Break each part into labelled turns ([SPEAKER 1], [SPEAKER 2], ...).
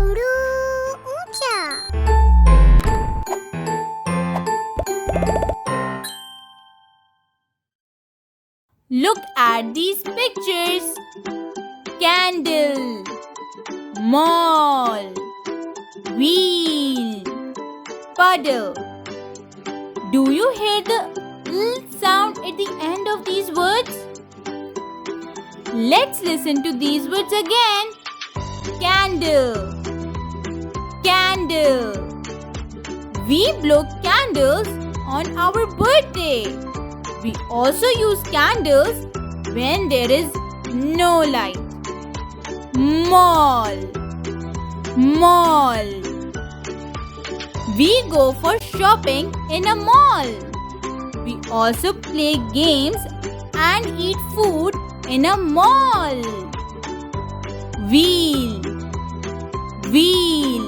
[SPEAKER 1] उडू ऊंचा.
[SPEAKER 2] Look at these pictures. Candle, mall, wheel, puddle. Do you hear the l sound at the end of these words? Let's listen to these words again. Candle, candle. We blow candles on our birthday. We also use candles when there is no light. Mall, mall. We go for shopping in a mall. We also play games and eat food in a mall. Wheel, wheel.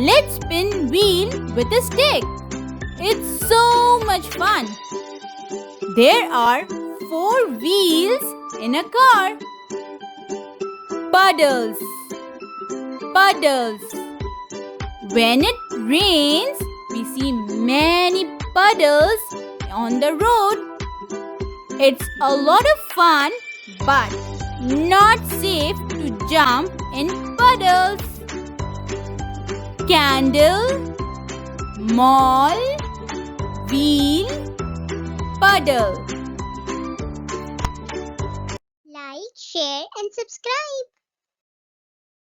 [SPEAKER 2] Let's spin wheel with a stick. It's so much fun. There are 4 wheels in a car. Puddles, puddles. When it rains, we see many puddles on the road. It's a lot of fun, but not safe to jump in puddles. Candle, mall, wheel, puddle.
[SPEAKER 1] Like, share and subscribe.